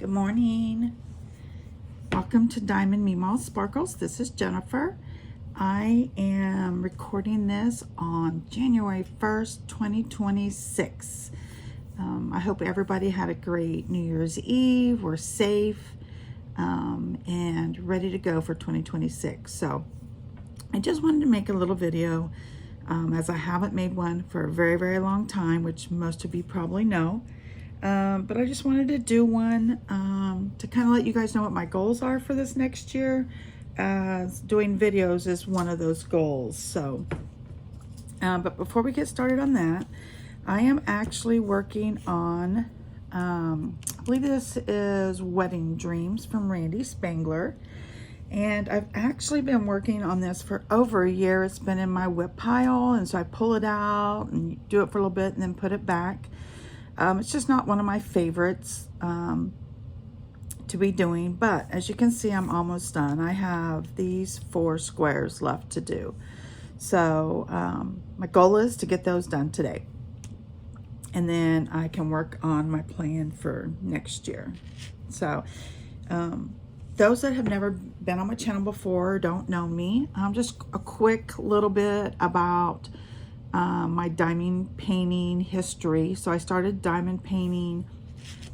Good morning. Welcome to Diamond Meemaw Sparkles. This is Jennifer. I am recording this on January 1st, 2026. I hope everybody had a great New Year's Eve. We're safe and ready to go for 2026. So I just wanted to make a little video as I haven't made one for a very, very long time, which most of you probably know. But I just wanted to do one to kind of let you guys know what my goals are for this next year, as doing videos is one of those goals. So, but before we get started on that, I am actually working on, I believe this is Wedding Dreams from Randy Spangler. And I've actually been working on this for over a year. It's been in my whip pile, and so I pull it out and do it for a little bit and then put it back. It's just not one of my favorites to be doing, but as you can see, I'm almost done. I have these 4 squares left to do. So my goal is to get those done today. And then I can work on my plan for next year. So those that have never been on my channel before, don't know me, just a quick little bit about my diamond painting history. So I started diamond painting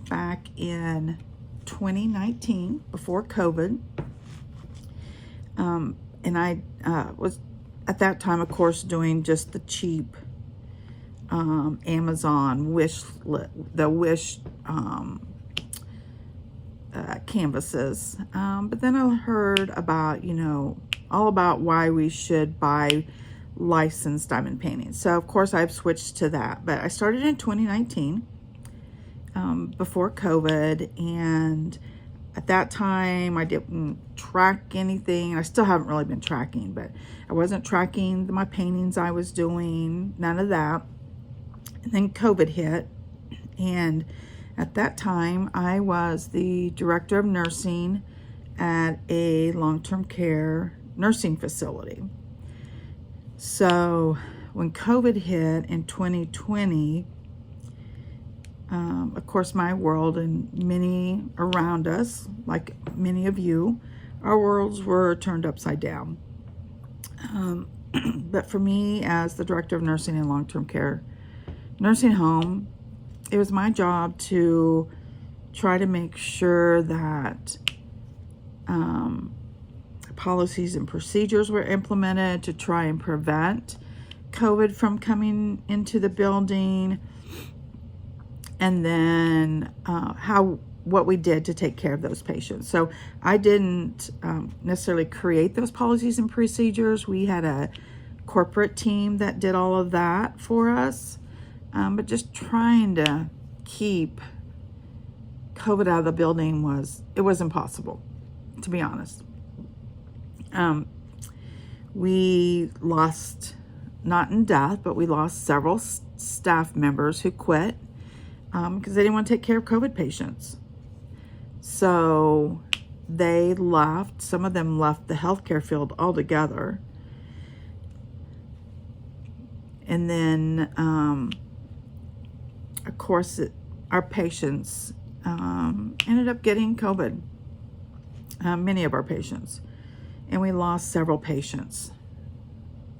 back in 2019 before COVID. And I was at that time, of course, doing just the cheap Amazon Wish canvases. But then I heard about, all about why we should buy licensed diamond painting. So of course I've switched to that, but I started in 2019 before COVID, and at that time I didn't track anything. I still haven't really been tracking, but I wasn't tracking my paintings I was doing, none of that. And then COVID hit, and at that time I was the director of nursing at a long-term care nursing facility. So when COVID hit in 2020, of course my world and many around us, like many of you, our worlds were turned upside down. But for me, as the director of nursing and long-term care nursing home, it was my job to try to make sure that policies and procedures were implemented to try and prevent COVID from coming into the building, and then what we did to take care of those patients. So I didn't necessarily create those policies and procedures. We had a corporate team that did all of that for us, but just trying to keep COVID out of the building was impossible, to be honest. We lost, not in death, but we lost several staff members who quit because they didn't want to take care of COVID patients. So they left. Some of them left the healthcare field altogether. And then, of course, our patients ended up getting COVID, many of our patients. And we lost several patients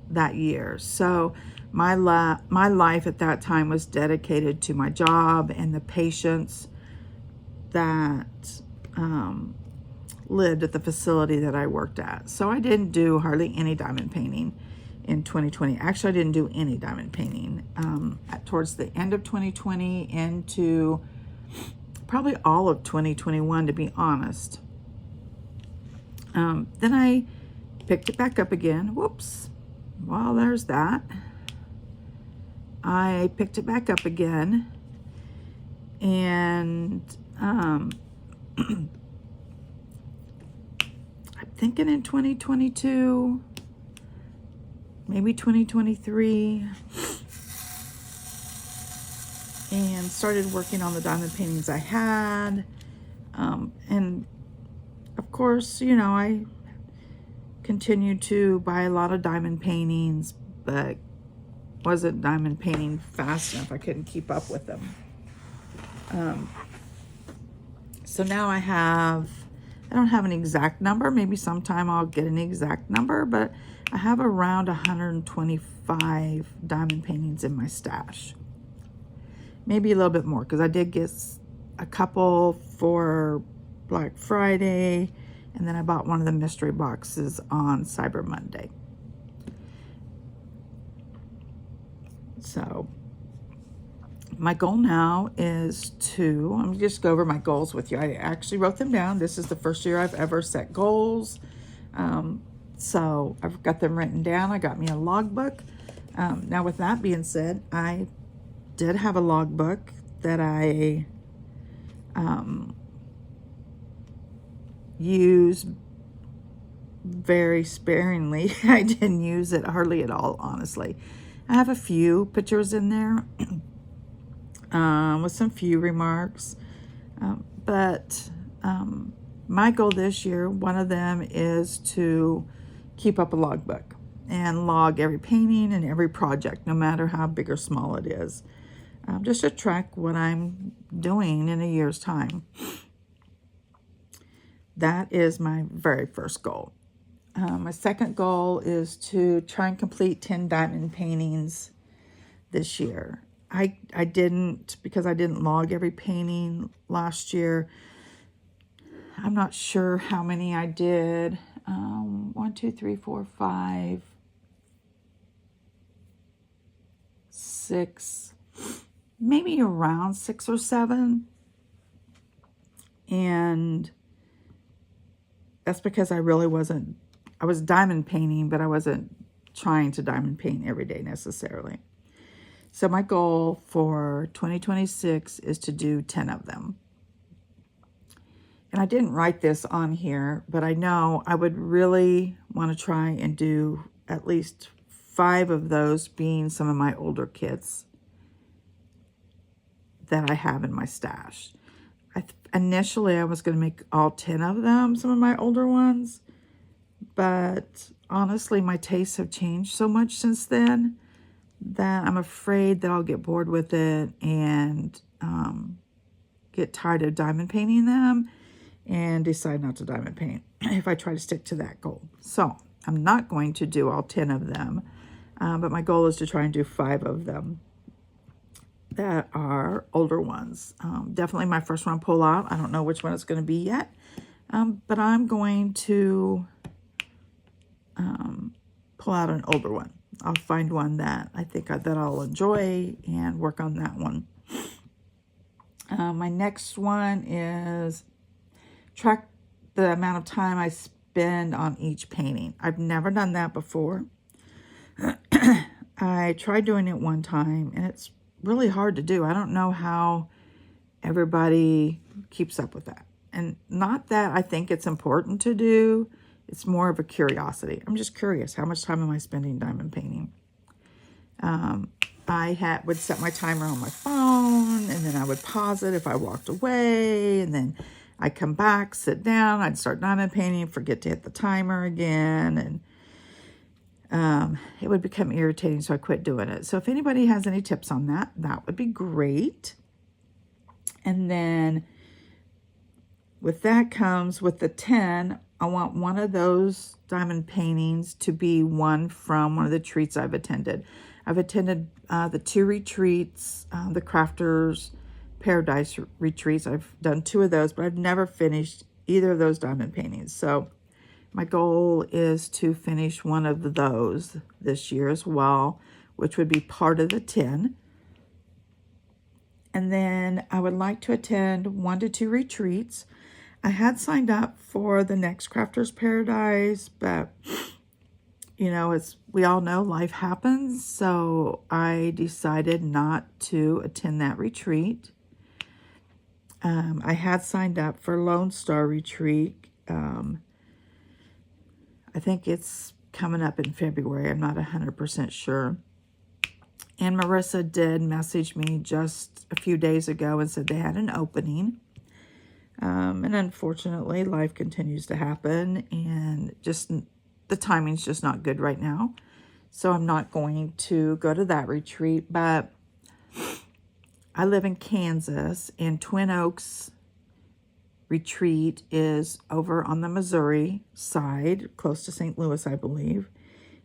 that year. So my life at that time was dedicated to my job and the patients that lived at the facility that I worked at. So I didn't do hardly any diamond painting in 2020. Actually, I didn't do any diamond painting towards the end of 2020 into probably all of 2021, to be honest. Then I picked it back up again. Whoops. Well, there's that. I picked it back up again. And I'm thinking in 2022, maybe 2023, and started working on the diamond paintings I had. And of course, I continued to buy a lot of diamond paintings, but wasn't diamond painting fast enough. I couldn't keep up with them. So now I don't have an exact number. Maybe sometime I'll get an exact number, but I have around 125 diamond paintings in my stash. Maybe a little bit more, because I did get a couple for Black Friday, and then I bought one of the mystery boxes on Cyber Monday. So my goal now is to, I'm going to just go over my goals with you. I actually wrote them down. This is the first year I've ever set goals. So I've got them written down. I got me a logbook. Now with that being said, I did have a logbook that I use very sparingly. I didn't use it hardly at all, honestly. I have a few pictures in there with some few remarks, but my goal this year, one of them is to keep up a logbook and log every painting and every project, no matter how big or small it is, just to track what I'm doing in a year's time. That is my very first goal. My second goal is to try and complete 10 diamond paintings this year. I didn't, because I didn't log every painting last year. I'm not sure how many I did. 1, 2, 3, 4, 5, 6, maybe around 6 or 7. And that's because I really wasn't, I was diamond painting, but I wasn't trying to diamond paint every day necessarily. So my goal for 2026 is to do 10 of them. And I didn't write this on here, but I know I would really want to try and do at least 5 of those being some of my older kits that I have in my stash. Initially, I was going to make all 10 of them, some of my older ones, but honestly, my tastes have changed so much since then that I'm afraid that I'll get bored with it and get tired of diamond painting them and decide not to diamond paint if I try to stick to that goal. So I'm not going to do all 10 of them, but my goal is to try and do 5 of them that are older ones. Definitely my first one pull out. I don't know which one it's going to be yet, but I'm going to pull out an older one. I'll find one that I think that I'll enjoy and work on that one. My next one is track the amount of time I spend on each painting. I've never done that before. I tried doing it one time, and it's really hard to do. I don't know how everybody keeps up with that. And not that I think it's important to do. It's more of a curiosity. I'm just curious. How much time am I spending diamond painting? I would set my timer on my phone, and then I would pause it if I walked away, and then I'd come back, sit down, I'd start diamond painting, forget to hit the timer again, and it would become irritating, so I quit doing it. So if anybody has any tips on that, that would be great. And then with that comes, with the 10, I want one of those diamond paintings to be one from one of the retreats I've attended. I've attended the 2 retreats, the Crafters Paradise retreats. I've done 2 of those, but I've never finished either of those diamond paintings. So my goal is to finish one of those this year as well, which would be part of the 10. And then I would like to attend 1 to 2 retreats. I had signed up for the next Crafters Paradise, but you know, as we all know, life happens. So I decided not to attend that retreat. I had signed up for Lone Star Retreat. I think it's coming up in February. I'm not 100% sure. And Marissa did message me just a few days ago and said they had an opening. And unfortunately, life continues to happen, and just the timing's just not good right now. So I'm not going to go to that retreat, but I live in Kansas, and Twin Oaks retreat is over on the Missouri side, close to St. Louis, I believe.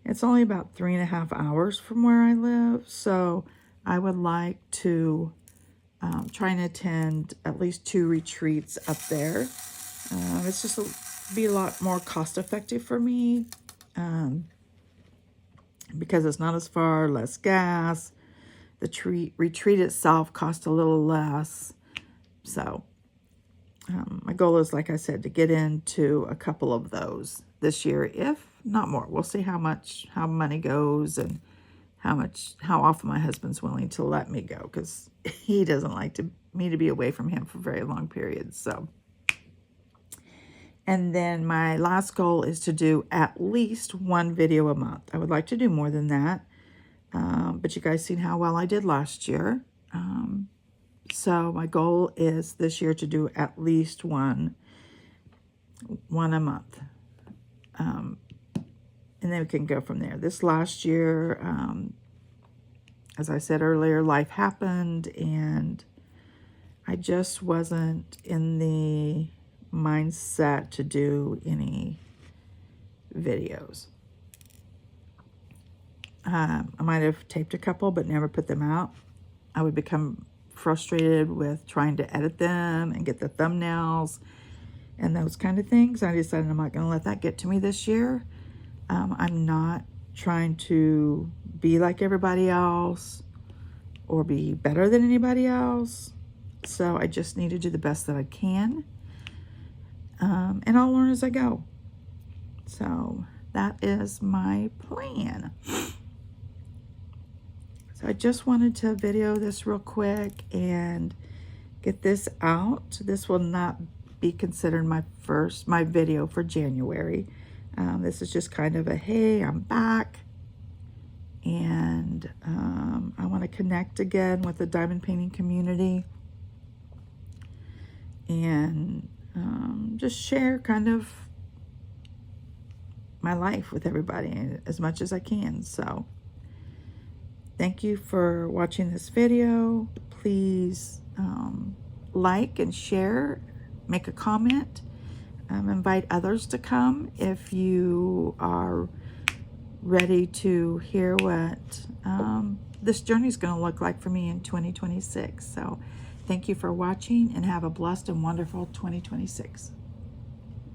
It's only about 3.5 hours from where I live, so I would like to try and attend at least 2 retreats up there. It's just be a lot more cost effective for me because it's not as far, less gas. The retreat itself costs a little less. So my goal is, like I said, to get into a couple of those this year, if not more. We'll see how money goes and how often my husband's willing to let me go, because he doesn't like me to be away from him for very long periods. So, and then my last goal is to do at least 1 video a month. I would like to do more than that, but you guys seen how well I did last year. So my goal is this year to do at least one a month. And then we can go from there. This last year, as I said earlier, life happened and I just wasn't in the mindset to do any videos. I might have taped a couple but never put them out. I would become frustrated with trying to edit them and get the thumbnails and those kind of things. I decided I'm not going to let that get to me this year. I'm not trying to be like everybody else or be better than anybody else. So I just need to do the best that I can. And I'll learn as I go. So that is my plan. So I just wanted to video this real quick and get this out. This will not be considered my video for January. This is just kind of a, hey, I'm back. And I want to connect again with the diamond painting community. And just share kind of my life with everybody as much as I can. So thank you for watching this video. Please like and share, make a comment, invite others to come if you are ready to hear what this journey is going to look like for me in 2026. So thank you for watching and have a blessed and wonderful 2026.